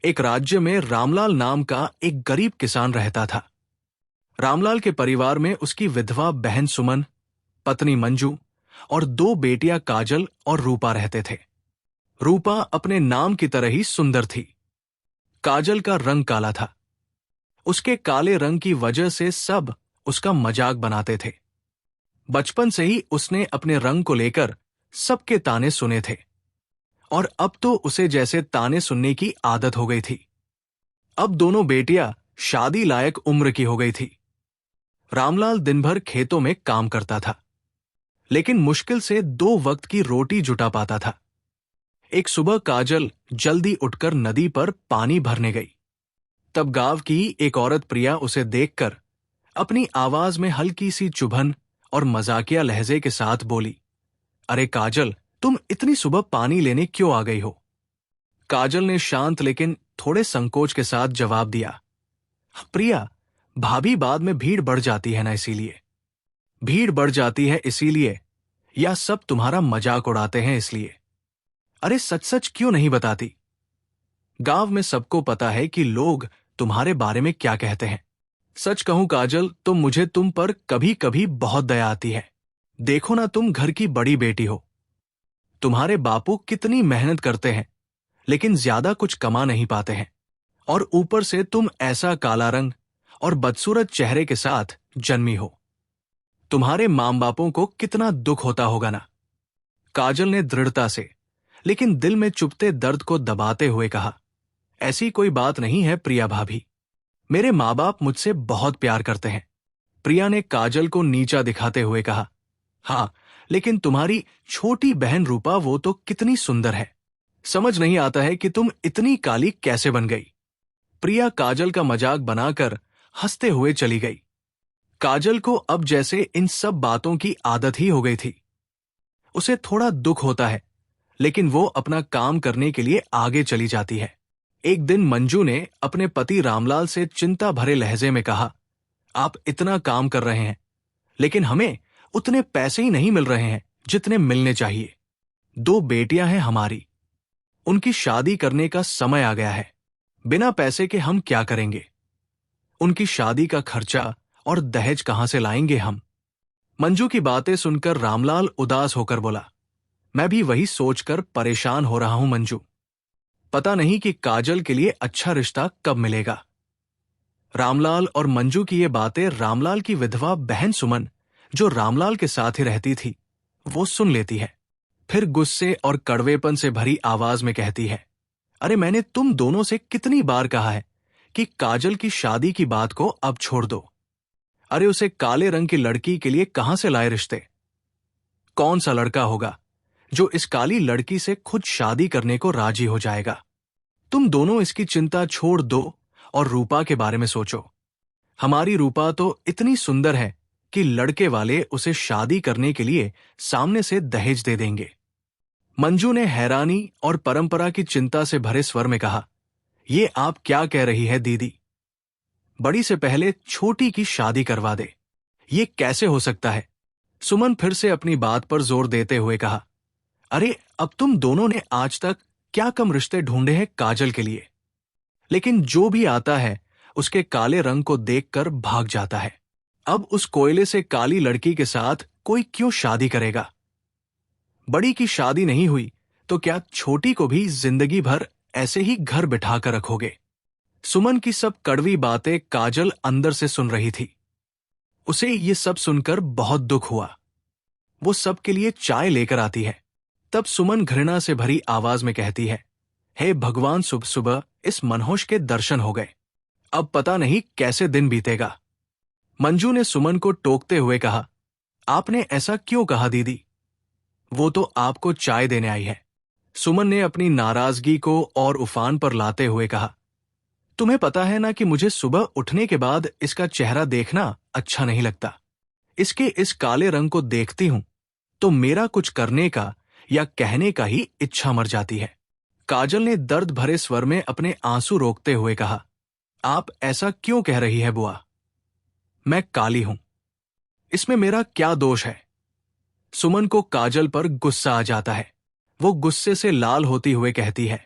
एक राज्य में रामलाल नाम का एक गरीब किसान रहता था। रामलाल के परिवार में उसकी विधवा बहन सुमन, पत्नी मंजू और दो बेटियां काजल और रूपा रहते थे। रूपा अपने नाम की तरह ही सुंदर थी। काजल का रंग काला था। उसके काले रंग की वजह से सब उसका मजाक बनाते थे। बचपन से ही उसने अपने रंग को लेकर सबके ताने सुने थे और अब तो उसे जैसे ताने सुनने की आदत हो गई थी। अब दोनों बेटियां शादी लायक उम्र की हो गई थी। रामलाल दिन भर खेतों में काम करता था, लेकिन मुश्किल से 2 वक्त की रोटी जुटा पाता था। एक सुबह काजल जल्दी उठकर नदी पर पानी भरने गई। तब गांव की एक औरत प्रिया उसे देखकर अपनी आवाज में हल्की सी चुभन और मजाकिया लहजे के साथ बोली, अरे काजल, तुम इतनी सुबह पानी लेने क्यों आ गई हो? काजल ने शांत लेकिन थोड़े संकोच के साथ जवाब दिया, प्रिया, भाभी बाद में भीड़ बढ़ जाती है ना, इसीलिए। भीड़ बढ़ जाती है इसीलिए, या सब तुम्हारा मजाक उड़ाते हैं इसलिए? अरे सच सच क्यों नहीं बताती? गांव में सबको पता है कि लोग तुम्हारे बारे में क्या कहते हैं। सच कहूं काजल, तो मुझे तुम पर कभी कभी बहुत दया आती है। देखो ना, तुम घर की बड़ी बेटी हो। तुम्हारे बापू कितनी मेहनत करते हैं, लेकिन ज्यादा कुछ कमा नहीं पाते हैं, और ऊपर से तुम ऐसा काला रंग और बदसूरत चेहरे के साथ जन्मी हो। तुम्हारे मां बापों को कितना दुख होता होगा ना। काजल ने दृढ़ता से लेकिन दिल में चुभते दर्द को दबाते हुए कहा, ऐसी कोई बात नहीं है प्रिया भाभी, मेरे माँ बाप मुझसे बहुत प्यार करते हैं। प्रिया ने काजल को नीचा दिखाते हुए कहा, हाँ, लेकिन तुम्हारी छोटी बहन रूपा, वो तो कितनी सुंदर है। समझ नहीं आता है कि तुम इतनी काली कैसे बन गई। प्रिया काजल का मजाक बनाकर हंसते हुए चली गई। काजल को अब जैसे इन सब बातों की आदत ही हो गई थी। उसे थोड़ा दुख होता है, लेकिन वो अपना काम करने के लिए आगे चली जाती है। एक दिन मंजू ने अपने पति रामलाल से चिंता भरे लहजे में कहा, आप इतना काम कर रहे हैं, लेकिन हमें उतने पैसे ही नहीं मिल रहे हैं जितने मिलने चाहिए। 2 बेटियां हैं हमारी, उनकी शादी करने का समय आ गया है। बिना पैसे के हम क्या करेंगे? उनकी शादी का खर्चा और दहेज कहां से लाएंगे हम? मंजू की बातें सुनकर रामलाल उदास होकर बोला, मैं भी वही सोचकर परेशान हो रहा हूं मंजू। पता नहीं कि काजल के लिए अच्छा रिश्ता कब मिलेगा। रामलाल और मंजू की ये बातें रामलाल की विधवा बहन सुमन, जो रामलाल के साथ ही रहती थी, वो सुन लेती है। फिर गुस्से और कड़वेपन से भरी आवाज में कहती है, अरे मैंने तुम दोनों से कितनी बार कहा है कि काजल की शादी की बात को अब छोड़ दो। अरे उसे काले रंग की लड़की के लिए कहां से लाए रिश्ते? कौन सा लड़का होगा जो इस काली लड़की से खुद शादी करने को राजी हो जाएगा? तुम दोनों इसकी चिंता छोड़ दो और रूपा के बारे में सोचो। हमारी रूपा तो इतनी सुंदर है कि लड़के वाले उसे शादी करने के लिए सामने से दहेज दे देंगे। मंजू ने हैरानी और परंपरा की चिंता से भरे स्वर में कहा, ये आप क्या कह रही है दीदी? बड़ी से पहले छोटी की शादी करवा दे, ये कैसे हो सकता है? सुमन फिर से अपनी बात पर जोर देते हुए कहा, अरे अब तुम दोनों ने आज तक क्या कम रिश्ते ढूंढे हैं काजल के लिए, लेकिन जो भी आता है उसके काले रंग को देखकर भाग जाता है। अब उस कोयले से काली लड़की के साथ कोई क्यों शादी करेगा? बड़ी की शादी नहीं हुई तो क्या छोटी को भी जिंदगी भर ऐसे ही घर बिठाकर रखोगे? सुमन की सब कड़वी बातें काजल अंदर से सुन रही थी। उसे ये सब सुनकर बहुत दुख हुआ। वो सबके लिए चाय लेकर आती है। तब सुमन घृणा से भरी आवाज में कहती है, हे भगवान, सुबह सुबह इस मनहोश के दर्शन हो गए। अब पता नहीं कैसे दिन बीतेगा। मंजू ने सुमन को टोकते हुए कहा, आपने ऐसा क्यों कहा दीदी? वो तो आपको चाय देने आई है। सुमन ने अपनी नाराजगी को और उफान पर लाते हुए कहा, तुम्हें पता है ना कि मुझे सुबह उठने के बाद इसका चेहरा देखना अच्छा नहीं लगता। इसके इस काले रंग को देखती हूं तो मेरा कुछ करने का या कहने का ही इच्छा मर जाती है। काजल ने दर्द भरे स्वर में अपने आंसू रोकते हुए कहा, आप ऐसा क्यों कह रही है बुआ? मैं काली हूं, इसमें मेरा क्या दोष है? सुमन को काजल पर गुस्सा आ जाता है। वो गुस्से से लाल होती हुए कहती है,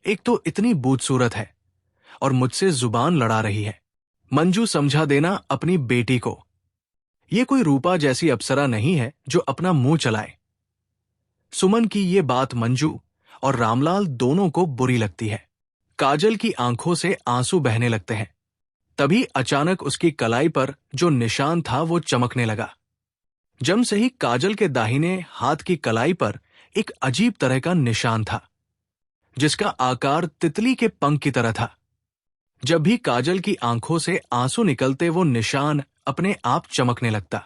एक तो इतनी बूदसूरत है, और मुझसे जुबान लड़ा रही है। मंजू समझा देना अपनी बेटी को। ये कोई रूपा जैसी अप्सरा नहीं है जो अपना मुंह चलाए। सुमन की ये बात मंजू और रामलाल दोनों को बुरी लगती है। काजल की आंखों से आंसू बहने लगते हैं। तभी अचानक उसकी कलाई पर जो निशान था वो चमकने लगा। जम से ही काजल के दाहिने हाथ की कलाई पर एक अजीब तरह का निशान था, जिसका आकार तितली के पंख की तरह था। जब भी काजल की आंखों से आंसू निकलते वो निशान अपने आप चमकने लगता।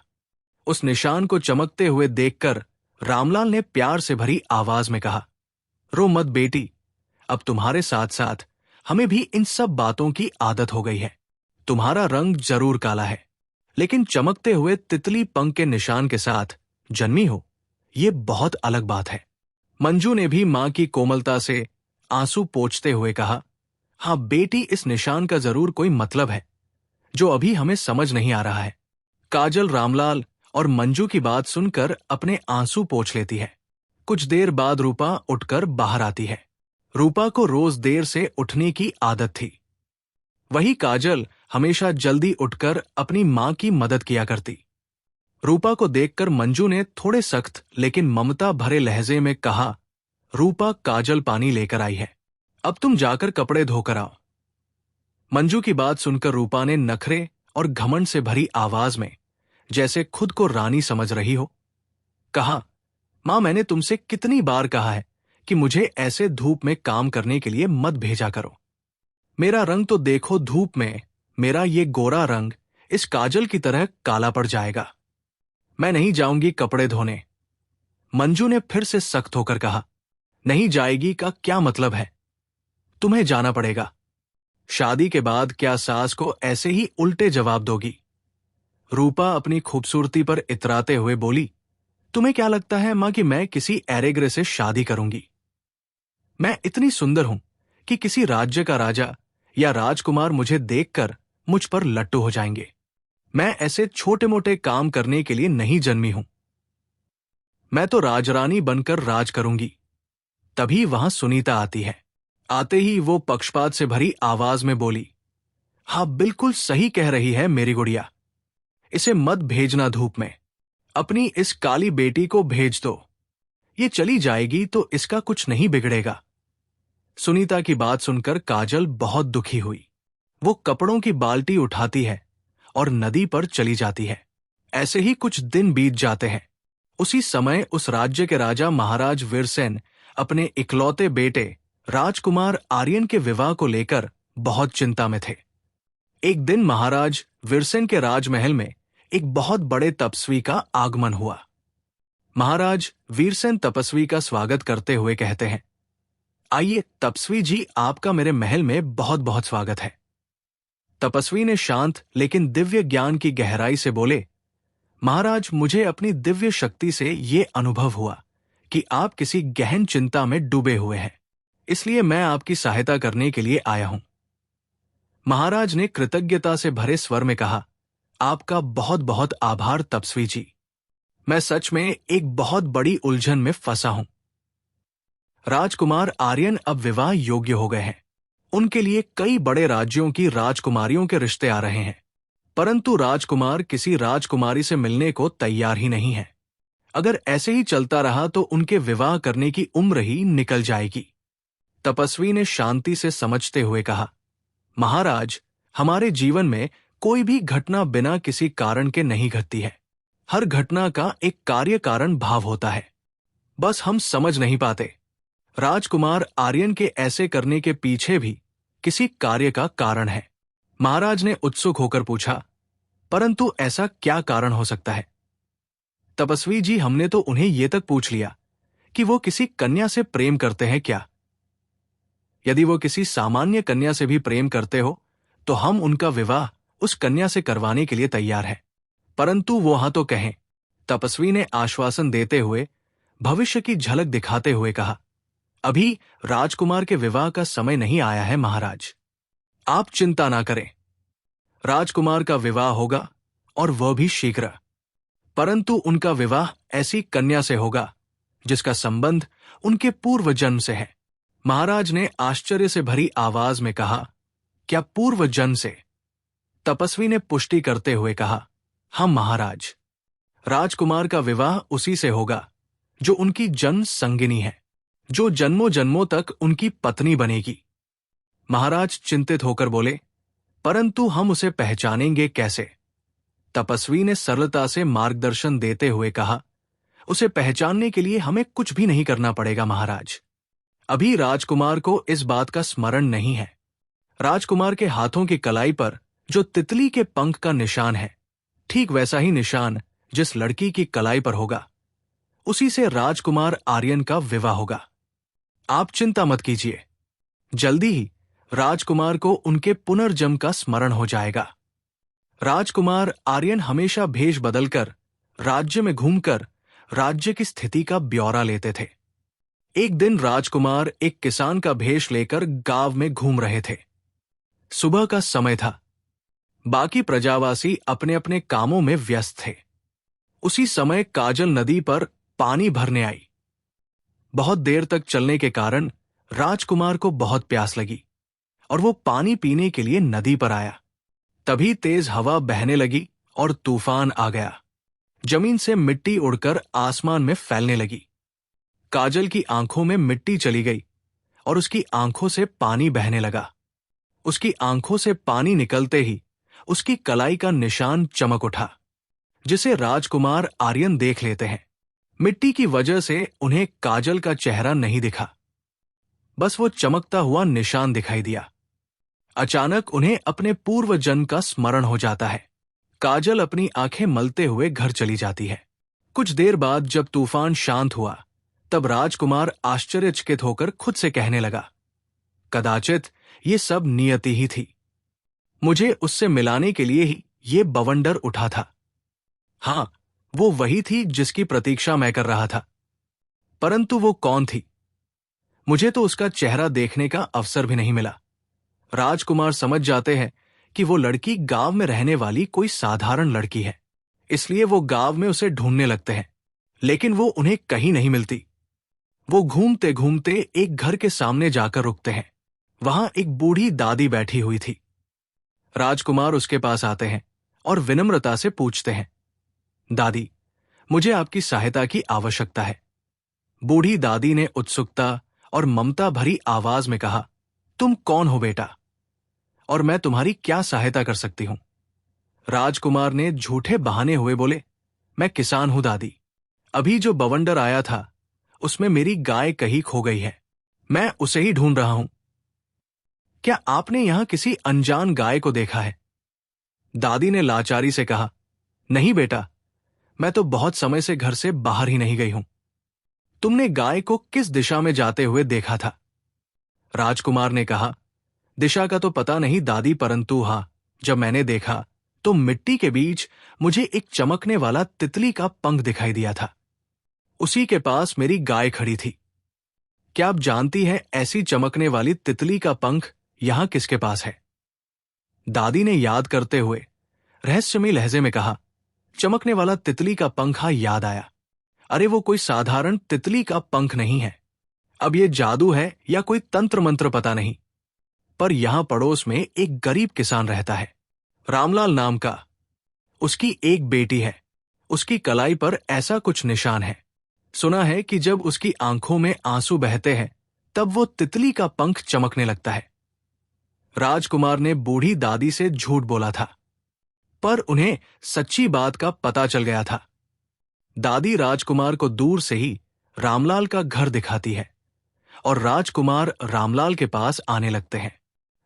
उस निशान को चमकते हुए देखकर रामलाल ने प्यार से भरी आवाज में कहा, रो मत बेटी, अब तुम्हारे साथ साथ हमें भी इन सब बातों की आदत हो गई है। तुम्हारा रंग जरूर काला है, लेकिन चमकते हुए तितली पंख के निशान के साथ जन्मी हो, ये बहुत अलग बात है। मंजू ने भी मां की कोमलता से आंसू पोंछते हुए कहा, हाँ बेटी, इस निशान का जरूर कोई मतलब है जो अभी हमें समझ नहीं आ रहा है। काजल रामलाल और मंजू की बात सुनकर अपने आंसू पोंछ लेती है। कुछ देर बाद रूपा उठकर बाहर आती है। रूपा को रोज देर से उठने की आदत थी। वही काजल हमेशा जल्दी उठकर अपनी मां की मदद किया करती। रूपा को देखकर मंजू ने थोड़े सख्त लेकिन ममता भरे लहजे में कहा, रूपा, काजल पानी लेकर आई है, अब तुम जाकर कपड़े धोकर आओ। मंजू की बात सुनकर रूपा ने नखरे और घमंड से भरी आवाज में, जैसे खुद को रानी समझ रही हो, कहा, मां, मैंने तुमसे कितनी बार कहा है कि मुझे ऐसे धूप में काम करने के लिए मत भेजा करो। मेरा रंग तो देखो, धूप में मेरा ये गोरा रंग इस काजल की तरह काला पड़ जाएगा। मैं नहीं जाऊंगी कपड़े धोने। मंजू ने फिर से सख्त होकर कहा, नहीं जाएगी का क्या मतलब है? तुम्हें जाना पड़ेगा। शादी के बाद क्या सास को ऐसे ही उल्टे जवाब दोगी? रूपा अपनी खूबसूरती पर इतराते हुए बोली, तुम्हें क्या लगता है मां कि मैं किसी ऐरेगरे से शादी करूंगी? मैं इतनी सुंदर हूं कि किसी राज्य का राजा या राजकुमार मुझे देखकर मुझ पर लट्टू हो जाएंगे। मैं ऐसे छोटे मोटे काम करने के लिए नहीं जन्मी हूं। मैं तो राजरानी बनकर राज करूंगी। तभी वहां सुनीता आती है। आते ही वो पक्षपात से भरी आवाज में बोली, हाँ बिल्कुल सही कह रही है मेरी गुड़िया, इसे मत भेजना धूप में। अपनी इस काली बेटी को भेज दो। ये चली जाएगी तो इसका कुछ नहीं बिगड़ेगा। सुनीता की बात सुनकर काजल बहुत दुखी हुई। वो कपड़ों की बाल्टी उठाती है और नदी पर चली जाती है। ऐसे ही कुछ दिन बीत जाते हैं। उसी समय उस राज्य के राजा महाराज वीरसेन अपने इकलौते बेटे राजकुमार आर्यन के विवाह को लेकर बहुत चिंता में थे। एक दिन महाराज वीरसेन के राजमहल में एक बहुत बड़े तपस्वी का आगमन हुआ। महाराज वीरसेन तपस्वी का स्वागत करते हुए कहते हैं, आइए तपस्वी जी, आपका मेरे महल में बहुत बहुत स्वागत है। तपस्वी ने शांत लेकिन दिव्य ज्ञान की गहराई से बोले, महाराज, मुझे अपनी दिव्य शक्ति से ये अनुभव हुआ कि आप किसी गहन चिंता में डूबे हुए हैं, इसलिए मैं आपकी सहायता करने के लिए आया हूं। महाराज ने कृतज्ञता से भरे स्वर में कहा, आपका बहुत बहुत आभार तपस्वी जी। मैं सच में एक बहुत बड़ी उलझन में फंसा हूं। राजकुमार आर्यन अब विवाह योग्य हो गए हैं। उनके लिए कई बड़े राज्यों की राजकुमारियों के रिश्ते आ रहे हैं, परंतु राजकुमार किसी राजकुमारी से मिलने को तैयार ही नहीं है। अगर ऐसे ही चलता रहा तो उनके विवाह करने की उम्र ही निकल जाएगी। तपस्वी ने शांति से समझते हुए कहा, महाराज, हमारे जीवन में कोई भी घटना बिना किसी कारण के नहीं घटती है। हर घटना का एक कार्य कारण भाव होता है, बस हम समझ नहीं पाते। राजकुमार आर्यन के ऐसे करने के पीछे भी किसी कार्य का कारण है। महाराज ने उत्सुक होकर पूछा, परंतु ऐसा क्या कारण हो सकता है? तपस्वी जी, हमने तो उन्हें यह तक पूछ लिया कि वो किसी कन्या से प्रेम करते हैं क्या। यदि वो किसी सामान्य कन्या से भी प्रेम करते हो तो हम उनका विवाह उस कन्या से करवाने के लिए तैयार हैं, परंतु वो हाँ तो कहें। तपस्वी ने आश्वासन देते हुए भविष्य की झलक दिखाते हुए कहा, अभी राजकुमार के विवाह का समय नहीं आया है महाराज, आप चिंता ना करें। राजकुमार का विवाह होगा और वह भी शीघ्र, परंतु उनका विवाह ऐसी कन्या से होगा जिसका संबंध उनके पूर्व जन्म से है। महाराज ने आश्चर्य से भरी आवाज में कहा, क्या पूर्व जन्म से? तपस्वी ने पुष्टि करते हुए कहा, हाँ महाराज। राजकुमार का विवाह उसी से होगा जो उनकी जन्म संगिनी है, जो जन्मों जन्मों तक उनकी पत्नी बनेगी। महाराज चिंतित होकर बोले, परंतु हम उसे पहचानेंगे कैसे? तपस्वी ने सरलता से मार्गदर्शन देते हुए कहा, उसे पहचानने के लिए हमें कुछ भी नहीं करना पड़ेगा महाराज। अभी राजकुमार को इस बात का स्मरण नहीं है। राजकुमार के हाथों की कलाई पर जो तितली के पंख का निशान है, ठीक वैसा ही निशान जिस लड़की की कलाई पर होगा, उसी से राजकुमार आर्यन का विवाह होगा। आप चिंता मत कीजिए, जल्दी ही राजकुमार को उनके पुनर्जन्म का स्मरण हो जाएगा। राजकुमार आर्यन हमेशा भेष बदलकर राज्य में घूमकर राज्य की स्थिति का ब्यौरा लेते थे। एक दिन राजकुमार एक किसान का भेष लेकर गांव में घूम रहे थे। सुबह का समय था। बाकी प्रजावासी अपने अपने कामों में व्यस्त थे। उसी समय काजल नदी पर पानी भरने आई। बहुत देर तक चलने के कारण राजकुमार को बहुत प्यास लगी और वो पानी पीने के लिए नदी पर आया। तभी तेज हवा बहने लगी और तूफान आ गया। जमीन से मिट्टी उड़कर आसमान में फैलने लगी। काजल की आंखों में मिट्टी चली गई और उसकी आंखों से पानी बहने लगा। उसकी आंखों से पानी निकलते ही उसकी कलाई का निशान चमक उठा, जिसे राजकुमार आर्यन देख लेते हैं। मिट्टी की वजह से उन्हें काजल का चेहरा नहीं दिखा, बस वो चमकता हुआ निशान दिखाई दिया। अचानक उन्हें अपने पूर्व जन्म का स्मरण हो जाता है। काजल अपनी आंखें मलते हुए घर चली जाती है। कुछ देर बाद जब तूफान शांत हुआ, तब राजकुमार आश्चर्यचकित होकर खुद से कहने लगा, कदाचित ये सब नियति ही थी। मुझे उससे मिलाने के लिए ही ये बवंडर उठा था। हाँ, वो वही थी जिसकी प्रतीक्षा मैं कर रहा था। परंतु वो कौन थी? मुझे तो उसका चेहरा देखने का अवसर भी नहीं मिला। राजकुमार समझ जाते हैं कि वो लड़की गांव में रहने वाली कोई साधारण लड़की है, इसलिए वो गांव में उसे ढूंढने लगते हैं, लेकिन वो उन्हें कहीं नहीं मिलती। वो घूमते घूमते एक घर के सामने जाकर रुकते हैं। वहां एक बूढ़ी दादी बैठी हुई थी। राजकुमार उसके पास आते हैं और विनम्रता से पूछते हैं, दादी, मुझे आपकी सहायता की आवश्यकता है। बूढ़ी दादी ने उत्सुकता और ममता भरी आवाज में कहा, तुम कौन हो बेटा, और मैं तुम्हारी क्या सहायता कर सकती हूं? राजकुमार ने झूठे बहाने हुए बोले, मैं किसान हूं दादी। अभी जो बवंडर आया था उसमें मेरी गाय कहीं खो गई है। मैं उसे ही ढूंढ रहा हूं। क्या आपने यहां किसी अनजान गाय को देखा है? दादी ने लाचारी से कहा, नहीं बेटा, मैं तो बहुत समय से घर से बाहर ही नहीं गई हूं। तुमने गाय को किस दिशा में जाते हुए देखा था? राजकुमार ने कहा, दिशा का तो पता नहीं दादी, परंतु हां, जब मैंने देखा तो मिट्टी के बीच मुझे एक चमकने वाला तितली का पंख दिखाई दिया था। उसी के पास मेरी गाय खड़ी थी। क्या आप जानती हैं ऐसी चमकने वाली तितली का पंख यहां किसके पास है? दादी ने याद करते हुए रहस्यमयी लहजे में कहा, चमकने वाला तितली का पंख याद आया। अरे वो कोई साधारण तितली का पंख नहीं है। अब ये जादू है या कोई तंत्र मंत्र पता नहीं, पर यहां पड़ोस में एक गरीब किसान रहता है, रामलाल नाम का। उसकी एक बेटी है। उसकी कलाई पर ऐसा कुछ निशान है। सुना है कि जब उसकी आंखों में आंसू बहते हैं तब वो तितली का पंख चमकने लगता है। राजकुमार ने बूढ़ी दादी से झूठ बोला था, पर उन्हें सच्ची बात का पता चल गया था। दादी राजकुमार को दूर से ही रामलाल का घर दिखाती है और राजकुमार रामलाल के पास आने लगते हैं।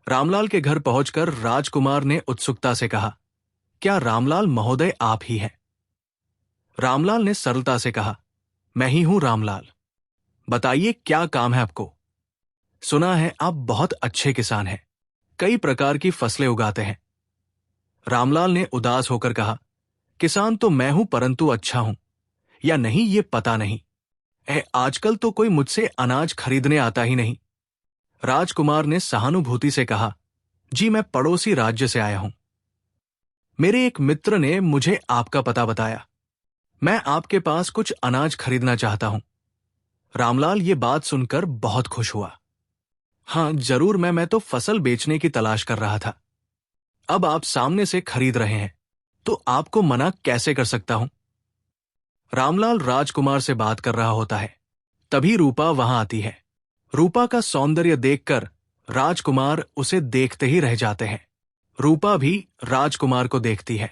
रामलाल के घर पहुंचकर राजकुमार ने उत्सुकता से कहा, क्या रामलाल महोदय आप ही हैं? रामलाल ने सरलता से कहा, मैं ही हूं रामलाल। बताइए क्या काम है आपको? सुना है आप बहुत अच्छे किसान हैं, कई प्रकार की फसलें उगाते हैं। रामलाल ने उदास होकर कहा, किसान तो मैं हूं, परंतु अच्छा हूं या नहीं ये पता नहीं। आजकल तो कोई मुझसे अनाज खरीदने आता ही नहीं। राजकुमार ने सहानुभूति से कहा, जी मैं पड़ोसी राज्य से आया हूं। मेरे एक मित्र ने मुझे आपका पता बताया। मैं आपके पास कुछ अनाज खरीदना चाहता हूं। रामलाल ये बात सुनकर बहुत खुश हुआ। हाँ जरूर, मैं तो फसल बेचने की तलाश कर रहा था। अब आप सामने से खरीद रहे हैं तो आपको मना कैसे कर सकता हूं? रामलाल राजकुमार से बात कर रहा होता है। तभी रूपा वहां आती है। रूपा का सौंदर्य देखकर राजकुमार उसे देखते ही रह जाते हैं। रूपा भी राजकुमार को देखती है।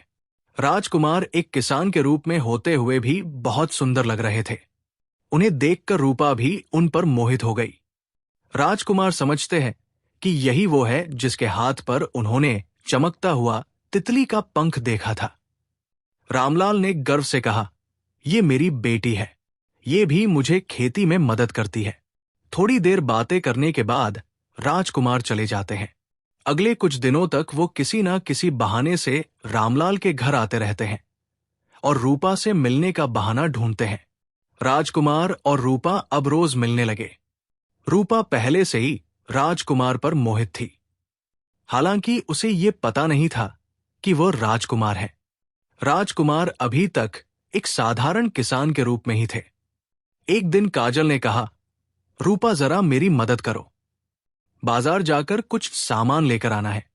राजकुमार एक किसान के रूप में होते हुए भी बहुत सुंदर लग रहे थे। उन्हें देखकर रूपा भी उन पर मोहित हो गई। राजकुमार समझते हैं कि यही वो है जिसके हाथ पर उन्होंने चमकता हुआ तितली का पंख देखा था। रामलाल ने गर्व से कहा, ये मेरी बेटी है। ये भी मुझे खेती में मदद करती है। थोड़ी देर बातें करने के बाद राजकुमार चले जाते हैं। अगले कुछ दिनों तक वो किसी ना किसी बहाने से रामलाल के घर आते रहते हैं और रूपा से मिलने का बहाना ढूंढते हैं। राजकुमार और रूपा अब रोज मिलने लगे। रूपा पहले से ही राजकुमार पर मोहित थी। हालांकि उसे ये पता नहीं था कि वो राजकुमार है। राजकुमार अभी तक एक साधारण किसान के रूप में ही थे। एक दिन काजल ने कहा, रूपा जरा मेरी मदद करो, बाजार जाकर कुछ सामान लेकर आना है।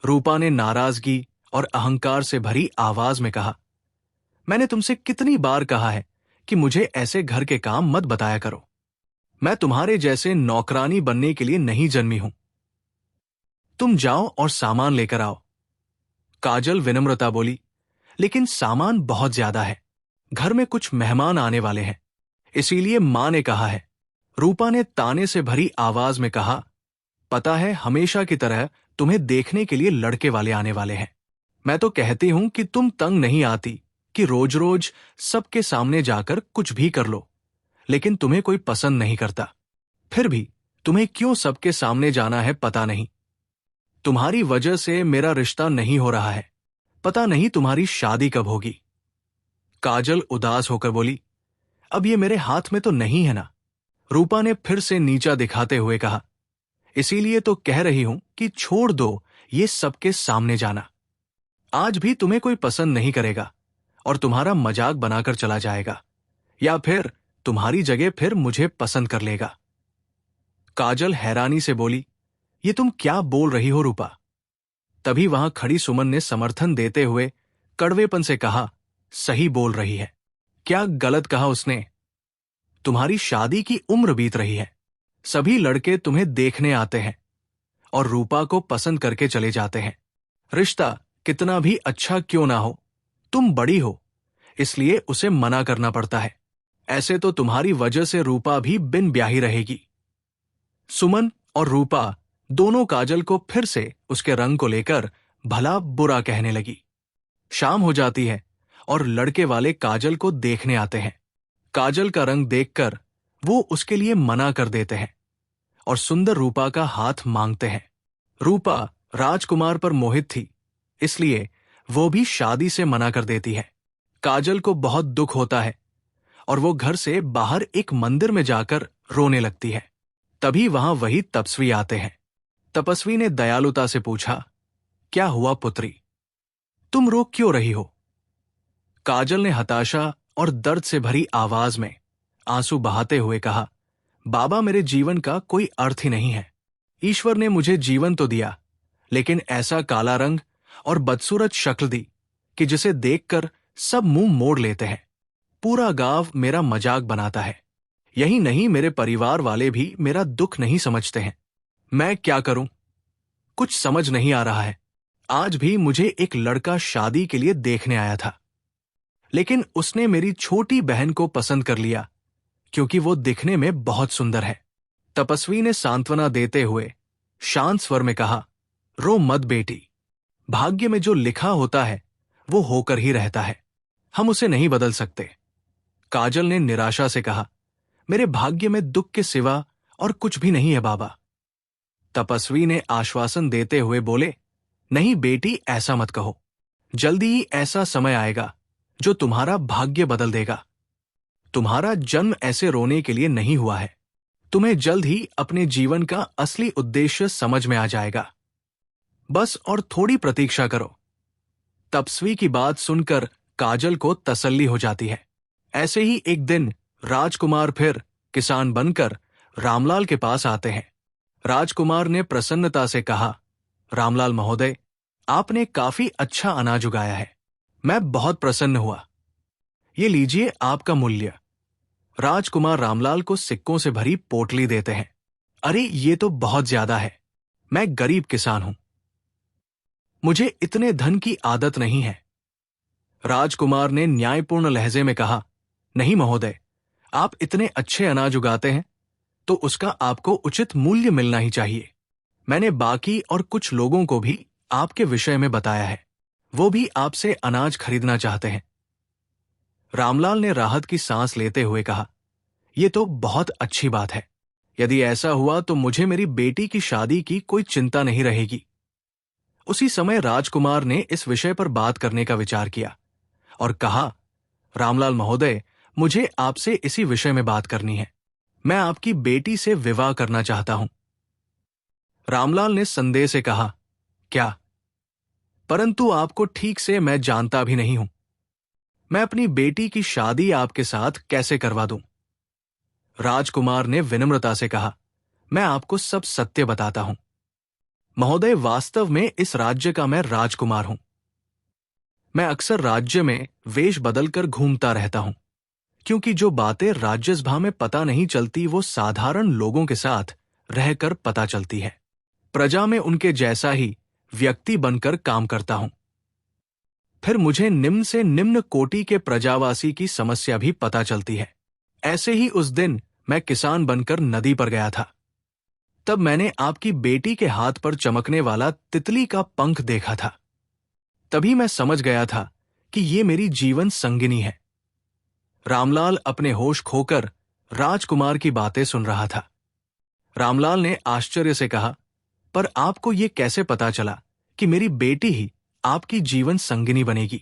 रूपा ने नाराजगी और अहंकार से भरी आवाज में कहा, मैंने तुमसे कितनी बार कहा है कि मुझे ऐसे घर के काम मत बताया करो। मैं तुम्हारे जैसे नौकरानी बनने के लिए नहीं जन्मी हूं। तुम जाओ और सामान लेकर आओ। काजल विनम्रता बोली, लेकिन सामान बहुत ज्यादा है। घर में कुछ मेहमान आने वाले हैं, इसीलिए मां ने कहा है। रूपा ने ताने से भरी आवाज में कहा, पता है हमेशा की तरह तुम्हें देखने के लिए लड़के वाले आने वाले हैं। मैं तो कहती हूं कि तुम तंग नहीं आती कि रोज रोज सबके सामने जाकर कुछ भी कर लो, लेकिन तुम्हें कोई पसंद नहीं करता। फिर भी तुम्हें क्यों सबके सामने जाना है पता नहीं। तुम्हारी वजह से मेरा रिश्ता नहीं हो रहा है। पता नहीं तुम्हारी शादी कब होगी। काजल उदास होकर बोली, अब ये मेरे हाथ में तो नहीं है ना। रूपा ने फिर से नीचा दिखाते हुए कहा, इसीलिए तो कह रही हूं कि छोड़ दो ये सबके सामने जाना। आज भी तुम्हें कोई पसंद नहीं करेगा और तुम्हारा मजाक बनाकर चला जाएगा, या फिर तुम्हारी जगह फिर मुझे पसंद कर लेगा। काजल हैरानी से बोली, ये तुम क्या बोल रही हो रूपा? तभी वहां खड़ी सुमन ने समर्थन देते हुए कड़वेपन से कहा, सही बोल रही है। क्या गलत कहा उसने? तुम्हारी शादी की उम्र बीत रही है। सभी लड़के तुम्हें देखने आते हैं और रूपा को पसंद करके चले जाते हैं। रिश्ता कितना भी अच्छा क्यों ना हो, तुम बड़ी हो, इसलिए उसे मना करना पड़ता है। ऐसे तो तुम्हारी वजह से रूपा भी बिन ब्याही रहेगी। सुमन और रूपा दोनों काजल को फिर से उसके रंग को लेकर भला बुरा कहने लगी। शाम हो जाती है और लड़के वाले काजल को देखने आते हैं। काजल का रंग देखकर वो उसके लिए मना कर देते हैं और सुंदर रूपा का हाथ मांगते हैं। रूपा राजकुमार पर मोहित थी, इसलिए वो भी शादी से मना कर देती है। काजल को बहुत दुख होता है और वो घर से बाहर एक मंदिर में जाकर रोने लगती है। तभी वहां वही तपस्वी आते हैं। तपस्वी ने दयालुता से पूछा, क्या हुआ पुत्री, तुम रो क्यों रही हो? काजल ने हताशा और दर्द से भरी आवाज में आंसू बहाते हुए कहा, बाबा मेरे जीवन का कोई अर्थ ही नहीं है। ईश्वर ने मुझे जीवन तो दिया, लेकिन ऐसा काला रंग और बदसूरत शक्ल दी कि जिसे देखकर सब मुंह मोड़ लेते हैं। पूरा गांव मेरा मजाक बनाता है। यही नहीं, मेरे परिवार वाले भी मेरा दुख नहीं समझते हैं। मैं क्या करूं? कुछ समझ नहीं आ रहा है। आज भी मुझे एक लड़का शादी के लिए देखने आया था, लेकिन उसने मेरी छोटी बहन को पसंद कर लिया क्योंकि वो दिखने में बहुत सुंदर है। तपस्वी ने सांत्वना देते हुए शांत स्वर में कहा, रो मत बेटी, भाग्य में जो लिखा होता है वो होकर ही रहता है, हम उसे नहीं बदल सकते। काजल ने निराशा से कहा, मेरे भाग्य में दुख के सिवा और कुछ भी नहीं है बाबा। तपस्वी ने आश्वासन देते हुए बोले, नहीं बेटी, ऐसा मत कहो। जल्दी ही ऐसा समय आएगा जो तुम्हारा भाग्य बदल देगा। तुम्हारा जन्म ऐसे रोने के लिए नहीं हुआ है। तुम्हें जल्द ही अपने जीवन का असली उद्देश्य समझ में आ जाएगा। बस और थोड़ी प्रतीक्षा करो। तपस्वी की बात सुनकर काजल को तसल्ली हो जाती है। ऐसे ही एक दिन राजकुमार फिर किसान बनकर रामलाल के पास आते हैं। राजकुमार ने प्रसन्नता से कहा, रामलाल महोदय, आपने काफी अच्छा अनाज उगाया है। मैं बहुत प्रसन्न हुआ। ये लीजिए आपका मूल्य। राजकुमार रामलाल को सिक्कों से भरी पोटली देते हैं। अरे ये तो बहुत ज्यादा है। मैं गरीब किसान हूं, मुझे इतने धन की आदत नहीं है। राजकुमार ने न्यायपूर्ण लहजे में कहा, नहीं महोदय, आप इतने अच्छे अनाज उगाते हैं तो उसका आपको उचित मूल्य मिलना ही चाहिए। मैंने बाकी और कुछ लोगों को भी आपके विषय में बताया है, वो भी आपसे अनाज खरीदना चाहते हैं। रामलाल ने राहत की सांस लेते हुए कहा, यह तो बहुत अच्छी बात है। यदि ऐसा हुआ तो मुझे मेरी बेटी की शादी की कोई चिंता नहीं रहेगी। उसी समय राजकुमार ने इस विषय पर बात करने का विचार किया और कहा, रामलाल महोदय, मुझे आपसे इसी विषय में बात करनी है। मैं आपकी बेटी से विवाह करना चाहता हूं। रामलाल ने संदेह से कहा, क्या? परंतु आपको ठीक से मैं जानता भी नहीं हूं। मैं अपनी बेटी की शादी आपके साथ कैसे करवा दूं? राजकुमार ने विनम्रता से कहा, मैं आपको सब सत्य बताता हूं। महोदय, वास्तव में इस राज्य का मैं राजकुमार हूं। मैं अक्सर राज्य में वेश बदलकर घूमता रहता हूं, क्योंकि जो बातें राज्यसभा में पता नहीं चलती वो साधारण लोगों के साथ रहकर पता चलती है। प्रजा में उनके जैसा ही व्यक्ति बनकर काम करता हूं। फिर मुझे निम्न से निम्न कोटि के प्रजावासी की समस्या भी पता चलती है। ऐसे ही उस दिन मैं किसान बनकर नदी पर गया था। तब मैंने आपकी बेटी के हाथ पर चमकने वाला तितली का पंख देखा था। तभी मैं समझ गया था कि ये मेरी जीवन संगिनी है। रामलाल अपने होश खोकर राजकुमार की बातें सुन रहा था। रामलाल ने आश्चर्य से कहा, पर आपको ये कैसे पता चला कि मेरी बेटी ही आपकी जीवन संगिनी बनेगी?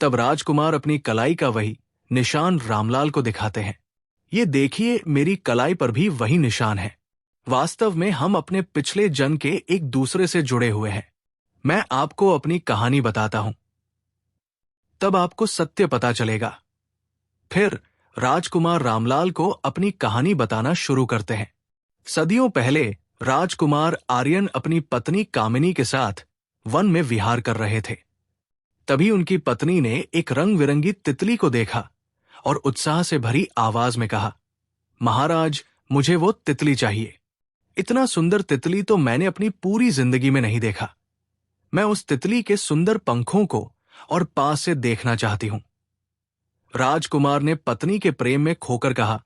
तब राजकुमार अपनी कलाई का वही निशान रामलाल को दिखाते हैं। ये देखिए, मेरी कलाई पर भी वही निशान है। वास्तव में हम अपने पिछले जन्म के एक दूसरे से जुड़े हुए हैं। मैं आपको अपनी कहानी बताता हूं, तब आपको सत्य पता चलेगा। फिर राजकुमार रामलाल को अपनी कहानी बताना शुरू करते हैं। सदियों पहले राजकुमार आर्यन अपनी पत्नी कामिनी के साथ वन में विहार कर रहे थे। तभी उनकी पत्नी ने एक रंग बिरंगी तितली को देखा और उत्साह से भरी आवाज में कहा, महाराज, मुझे वो तितली चाहिए। इतना सुंदर तितली तो मैंने अपनी पूरी जिंदगी में नहीं देखा। मैं उस तितली के सुंदर पंखों को और पास से देखना चाहती हूं। राजकुमार ने पत्नी के प्रेम में खोकर कहा,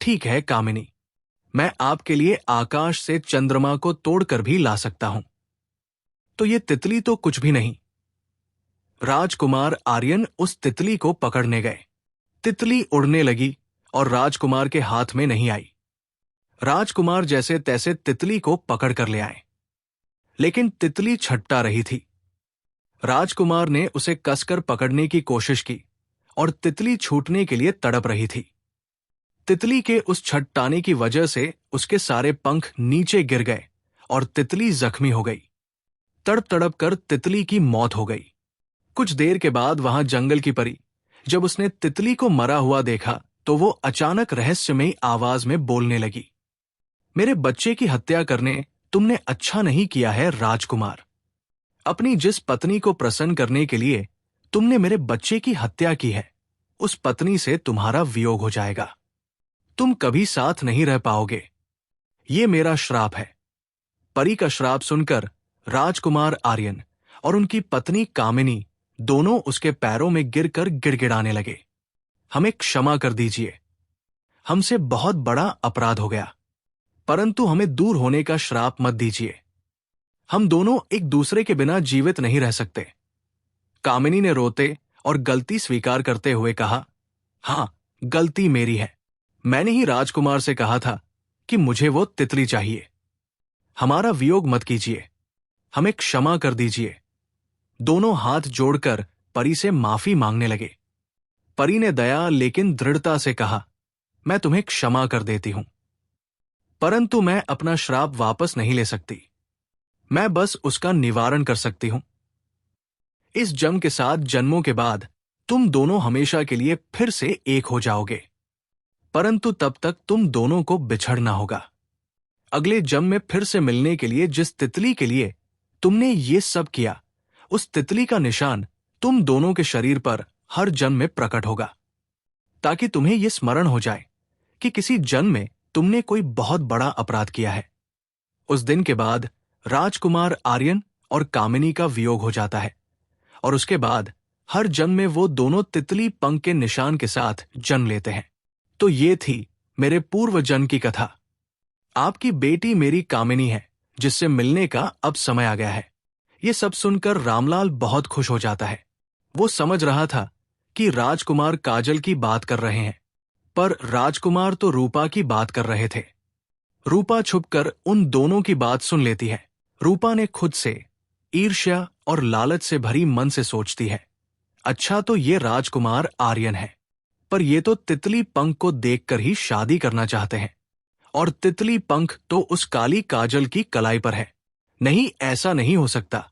ठीक है कामिनी, मैं आपके लिए आकाश से चंद्रमा को तोड़कर भी ला सकता हूं। तो ये तितली तो कुछ भी नहीं। राजकुमार आर्यन उस तितली को पकड़ने गए। तितली उड़ने लगी और राजकुमार के हाथ में नहीं आई। राजकुमार जैसे तैसे तितली को पकड़ कर ले आए, लेकिन तितली छट्टा रही थी। राजकुमार ने उसे कसकर पकड़ने की कोशिश की और तितली छूटने के लिए तड़प रही थी। तितली के उस छट्टाने की वजह से उसके सारे पंख नीचे गिर गए और तितली जख्मी हो गई। तड़प तड़प कर तितली की मौत हो गई। कुछ देर के बाद वहां जंगल की परी जब उसने तितली को मरा हुआ देखा तो वो अचानक रहस्यमयी आवाज में बोलने लगी, मेरे बच्चे की हत्या करने तुमने अच्छा नहीं किया है राजकुमार। अपनी जिस पत्नी को प्रसन्न करने के लिए तुमने मेरे बच्चे की हत्या की है, उस पत्नी से तुम्हारा वियोग हो जाएगा। तुम कभी साथ नहीं रह पाओगे। ये मेरा श्राप है। परी का श्राप सुनकर राजकुमार आर्यन और उनकी पत्नी कामिनी दोनों उसके पैरों में गिरकर गिड़गिड़ाने लगे। हमें क्षमा कर दीजिए, हमसे बहुत बड़ा अपराध हो गया, परंतु हमें दूर होने का श्राप मत दीजिए। हम दोनों एक दूसरे के बिना जीवित नहीं रह सकते। कामिनी ने रोते और गलती स्वीकार करते हुए कहा, हां, गलती मेरी है। मैंने ही राजकुमार से कहा था कि मुझे वो तितली चाहिए। हमारा वियोग मत कीजिए, हमें क्षमा कर दीजिए। दोनों हाथ जोड़कर परी से माफी मांगने लगे। परी ने दया लेकिन दृढ़ता से कहा, मैं तुम्हें क्षमा कर देती हूं, परंतु मैं अपना श्राप वापस नहीं ले सकती। मैं बस उसका निवारण कर सकती हूं। इस जम के साथ जन्मों के बाद तुम दोनों हमेशा के लिए फिर से एक हो जाओगे, परंतु तब तक तुम दोनों को बिछड़ना होगा। अगले जन्म में फिर से मिलने के लिए जिस तितली के लिए तुमने ये सब किया, उस तितली का निशान तुम दोनों के शरीर पर हर जन्म में प्रकट होगा, ताकि तुम्हें यह स्मरण हो जाए कि किसी जन्म में तुमने कोई बहुत बड़ा अपराध किया है। उस दिन के बाद राजकुमार आर्यन और कामिनी का वियोग हो जाता है और उसके बाद हर जन्म में वो दोनों तितली पंख के निशान के साथ जन्म लेते हैं। तो ये थी मेरे पूर्व जन्म की कथा। आपकी बेटी मेरी कामिनी है, जिससे मिलने का अब समय आ गया है। ये सब सुनकर रामलाल बहुत खुश हो जाता है। वो समझ रहा था कि राजकुमार काजल की बात कर रहे हैं, पर राजकुमार तो रूपा की बात कर रहे थे। रूपा छुपकर उन दोनों की बात सुन लेती है। रूपा ने खुद से ईर्ष्या और लालच से भरी मन से सोचती है, अच्छा तो ये राजकुमार आर्यन है, पर ये तो तितली पंख को देखकर ही शादी करना चाहते हैं, और तितली पंख तो उस काली काजल की कलाई पर है। नहीं, ऐसा नहीं हो सकता।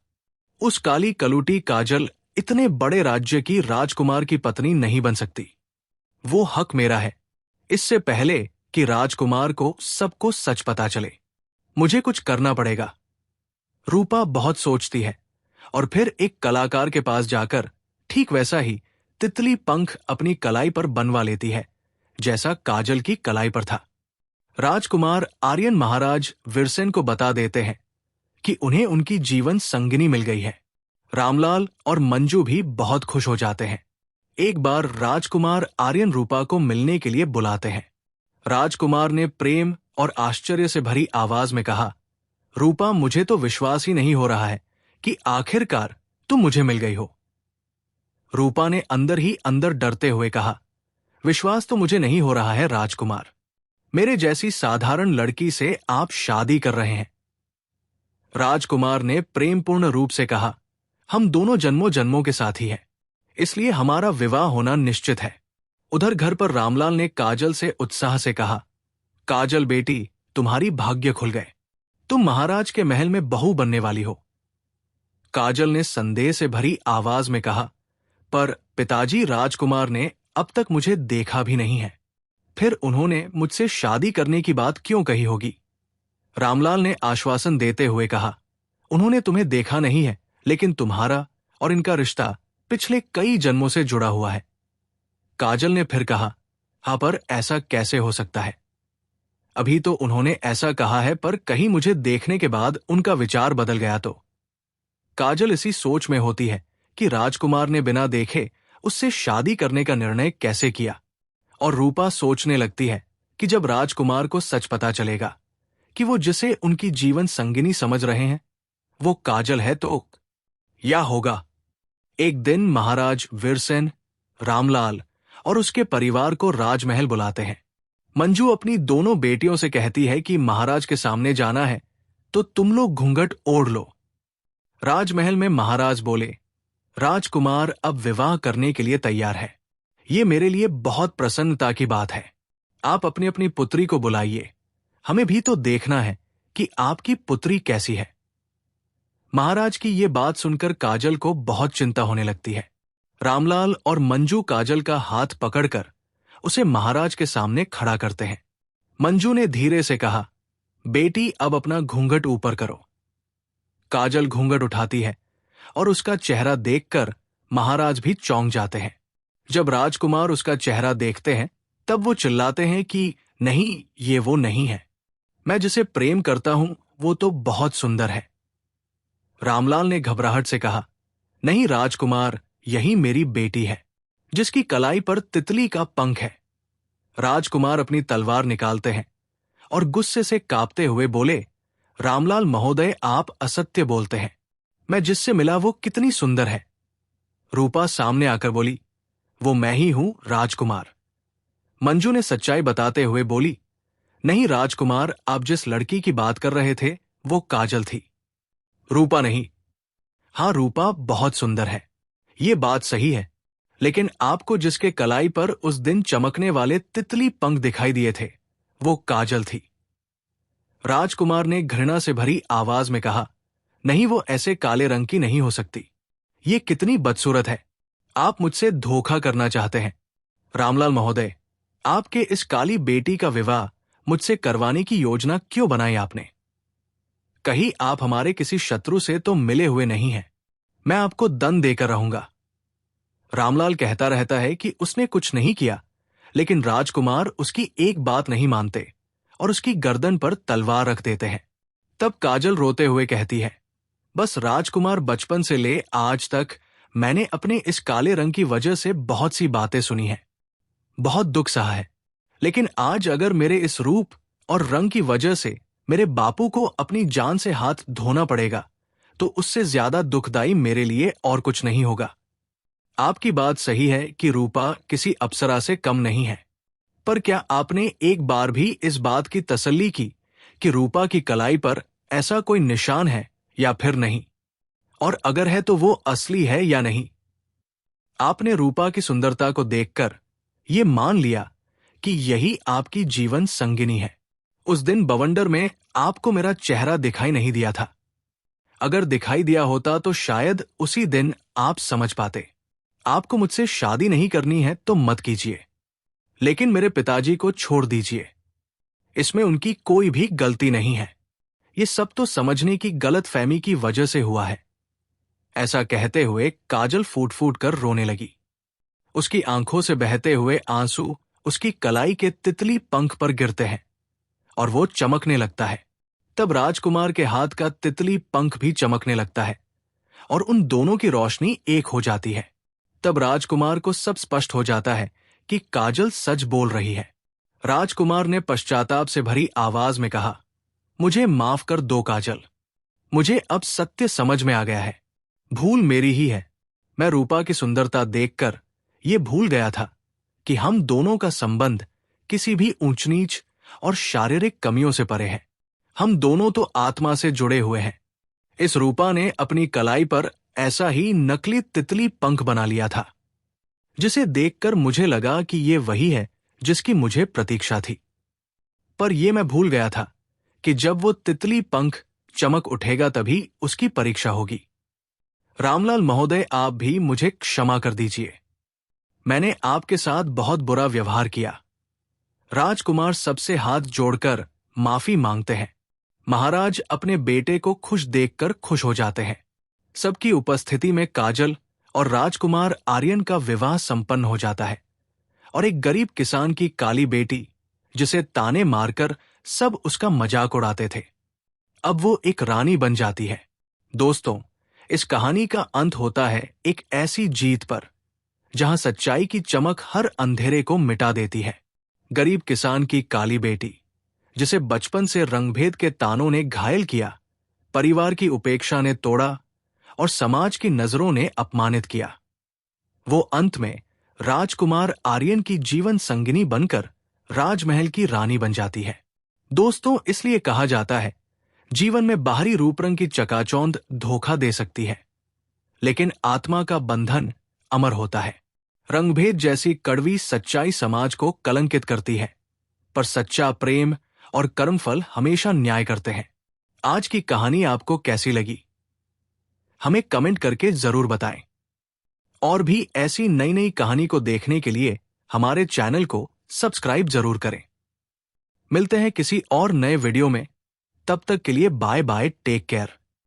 उस काली कलूटी काजल इतने बड़े राज्य की राजकुमार की पत्नी नहीं बन सकती। वो हक मेरा है, इससे पहले कि राजकुमार को सबको सच पता चले। मुझे कुछ करना पड़ेगा। रूपा बहुत सोचती है और फिर एक कलाकार के पास जाकर ठीक वैसा ही तितली पंख अपनी कलाई पर बनवा लेती है, जैसा काजल की कलाई पर था। राजकुमार आर्यन महाराज विरसेन को बता देते हैं कि उन्हें उनकी जीवन संगिनी मिल गई है। रामलाल और मंजू भी बहुत खुश हो जाते हैं। एक बार राजकुमार आर्यन रूपा को मिलने के लिए बुलाते हैं। राजकुमार ने प्रेम और आश्चर्य से भरी आवाज में कहा, रूपा, मुझे तो विश्वास ही नहीं हो रहा है कि आखिरकार तुम मुझे मिल गई हो। रूपा ने अंदर ही अंदर डरते हुए कहा, विश्वास तो मुझे नहीं हो रहा है राजकुमार। मेरे जैसी साधारण लड़की से आप शादी कर रहे हैं। राजकुमार ने प्रेमपूर्ण रूप से कहा, हम दोनों जन्मों जन्मों के साथी हैं, इसलिए हमारा विवाह होना निश्चित है। उधर घर पर रामलाल ने काजल से उत्साह से कहा, काजल बेटी, तुम्हारी भाग्य खुल गए, तुम महाराज के महल में बहू बनने वाली हो। काजल ने संदेह से भरी आवाज में कहा, पर पिताजी, राजकुमार ने अब तक मुझे देखा भी नहीं है, फिर उन्होंने मुझसे शादी करने की बात क्यों कही होगी? रामलाल ने आश्वासन देते हुए कहा, उन्होंने तुम्हें देखा नहीं है, लेकिन तुम्हारा और इनका रिश्ता पिछले कई जन्मों से जुड़ा हुआ है। काजल ने फिर कहा, हाँ, पर ऐसा कैसे हो सकता है? अभी तो उन्होंने ऐसा कहा है, पर कहीं मुझे देखने के बाद उनका विचार बदल गया तो? काजल इसी सोच में होती है कि राजकुमार ने बिना देखे उससे शादी करने का निर्णय कैसे किया, और रूपा सोचने लगती है कि जब राजकुमार को सच पता चलेगा कि वो जिसे उनकी जीवन संगिनी समझ रहे हैं वो काजल है, तो या होगा। एक दिन महाराज विरसेन, रामलाल और उसके परिवार को राजमहल बुलाते हैं। मंजू अपनी दोनों बेटियों से कहती है कि महाराज के सामने जाना है तो तुम लोग घूंघट ओढ़ लो। राजमहल में महाराज बोले, राजकुमार अब विवाह करने के लिए तैयार है। ये मेरे लिए बहुत प्रसन्नता की बात है। आप अपनी अपनी पुत्री को बुलाइए, हमें भी तो देखना है कि आपकी पुत्री कैसी है। महाराज की ये बात सुनकर काजल को बहुत चिंता होने लगती है। रामलाल और मंजू काजल का हाथ पकड़कर उसे महाराज के सामने खड़ा करते हैं। मंजू ने धीरे से कहा, बेटी, अब अपना घूंघट ऊपर करो। काजल घूंघट उठाती है और उसका चेहरा देखकर महाराज भी चौंक जाते हैं। जब राजकुमार उसका चेहरा देखते हैं तब वो चिल्लाते हैं कि नहीं, ये वो नहीं है। मैं जिसे प्रेम करता हूं वो तो बहुत सुंदर है। रामलाल ने घबराहट से कहा, नहीं राजकुमार, यही मेरी बेटी है, जिसकी कलाई पर तितली का पंख है। राजकुमार अपनी तलवार निकालते हैं और गुस्से से कांपते हुए बोले, रामलाल महोदय, आप असत्य बोलते हैं। मैं जिससे मिला वो कितनी सुंदर है। रूपा सामने आकर बोली, वो मैं ही हूं, राजकुमार। मंजू ने सच्चाई बताते हुए बोली, नहीं राजकुमार, आप जिस लड़की की बात कर रहे थे वो काजल थी। रूपा नहीं। हां, रूपा बहुत सुंदर है, ये बात सही है, लेकिन आपको जिसके कलाई पर उस दिन चमकने वाले तितली पंख दिखाई दिए थे वो काजल थी। राजकुमार ने घृणा से भरी आवाज में कहा, नहीं, वो ऐसे काले रंग की नहीं हो सकती। ये कितनी बदसूरत है। आप मुझसे धोखा करना चाहते हैं। रामलाल महोदय, आपके इस काली बेटी का विवाह मुझसे करवाने की योजना क्यों बनाई आपने? कहीं आप हमारे किसी शत्रु से तो मिले हुए नहीं हैं। मैं आपको दंड देकर रहूंगा। रामलाल कहता रहता है कि उसने कुछ नहीं किया, लेकिन राजकुमार उसकी एक बात नहीं मानते और उसकी गर्दन पर तलवार रख देते हैं। तब काजल रोते हुए कहती है, बस राजकुमार, बचपन से ले आज तक मैंने अपने इस काले रंग की वजह से बहुत सी बातें सुनी हैं, बहुत दुख सहा है, लेकिन आज अगर मेरे इस रूप और रंग की वजह से मेरे बापू को अपनी जान से हाथ धोना पड़ेगा, तो उससे ज्यादा दुखदाई मेरे लिए और कुछ नहीं होगा। आपकी बात सही है कि रूपा किसी अप्सरा से कम नहीं है, पर क्या आपने एक बार भी इस बात की तसल्ली की कि रूपा की कलाई पर ऐसा कोई निशान है या फिर नहीं? और अगर है तो वो असली है या नहीं? आपने रूपा की सुंदरता को देखकर ये मान लिया कि यही आपकी जीवन संगिनी है। उस दिन बवंडर में आपको मेरा चेहरा दिखाई नहीं दिया था। अगर दिखाई दिया होता तो शायद उसी दिन आप समझ पाते। आपको मुझसे शादी नहीं करनी है तो मत कीजिए, लेकिन मेरे पिताजी को छोड़ दीजिए। इसमें उनकी कोई भी गलती नहीं है। ये सब तो समझने की गलतफहमी की वजह से हुआ है। ऐसा कहते हुए काजल फूट फूट कर रोने लगी। उसकी आंखों से बहते हुए आंसू उसकी कलाई के तितली पंख पर गिरते हैं और वो चमकने लगता है। तब राजकुमार के हाथ का तितली पंख भी चमकने लगता है और उन दोनों की रोशनी एक हो जाती है। तब राजकुमार को सब स्पष्ट हो जाता है कि काजल सच बोल रही है। राजकुमार ने पश्चाताप से भरी आवाज में कहा, मुझे माफ कर दो काजल। मुझे अब सत्य समझ में आ गया है। भूल मेरी ही है। मैं रूपा की सुंदरता देखकर ये भूल गया था कि हम दोनों का संबंध किसी भी ऊंच नीच और शारीरिक कमियों से परे है। हम दोनों तो आत्मा से जुड़े हुए हैं। इस रूपा ने अपनी कलाई पर ऐसा ही नकली तितली पंख बना लिया था, जिसे देखकर मुझे लगा कि ये वही है जिसकी मुझे प्रतीक्षा थी। पर यह मैं भूल गया था कि जब वो तितली पंख चमक उठेगा तभी उसकी परीक्षा होगी। रामलाल महोदय, आप भी मुझे क्षमा कर दीजिए। मैंने आपके साथ बहुत बुरा व्यवहार किया। राजकुमार सबसे हाथ जोड़कर माफी मांगते हैं। महाराज अपने बेटे को खुश देखकर खुश हो जाते हैं। सबकी उपस्थिति में काजल और राजकुमार आर्यन का विवाह संपन्न हो जाता है और एक गरीब किसान की काली बेटी, जिसे ताने मारकर सब उसका मजाक उड़ाते थे, अब वो एक रानी बन जाती है। दोस्तों, इस कहानी का अंत होता है एक ऐसी जीत पर जहां सच्चाई की चमक हर अंधेरे को मिटा देती है। गरीब किसान की काली बेटी, जिसे बचपन से रंगभेद के तानों ने घायल किया, परिवार की उपेक्षा ने तोड़ा और समाज की नजरों ने अपमानित किया, वो अंत में राजकुमार आर्यन की जीवन संगिनी बनकर राजमहल की रानी बन जाती है। दोस्तों, इसलिए कहा जाता है, जीवन में बाहरी रूप रंग की चकाचौंध धोखा दे सकती है, लेकिन आत्मा का बंधन अमर होता है। रंगभेद जैसी कड़वी सच्चाई समाज को कलंकित करती है, पर सच्चा प्रेम और कर्मफल हमेशा न्याय करते हैं। आज की कहानी आपको कैसी लगी, हमें कमेंट करके जरूर बताएं। और भी ऐसी नई नई कहानी को देखने के लिए हमारे चैनल को सब्सक्राइब जरूर करें। मिलते हैं किसी और नए वीडियो में। तब तक के लिए बाय बाय, टेक केयर।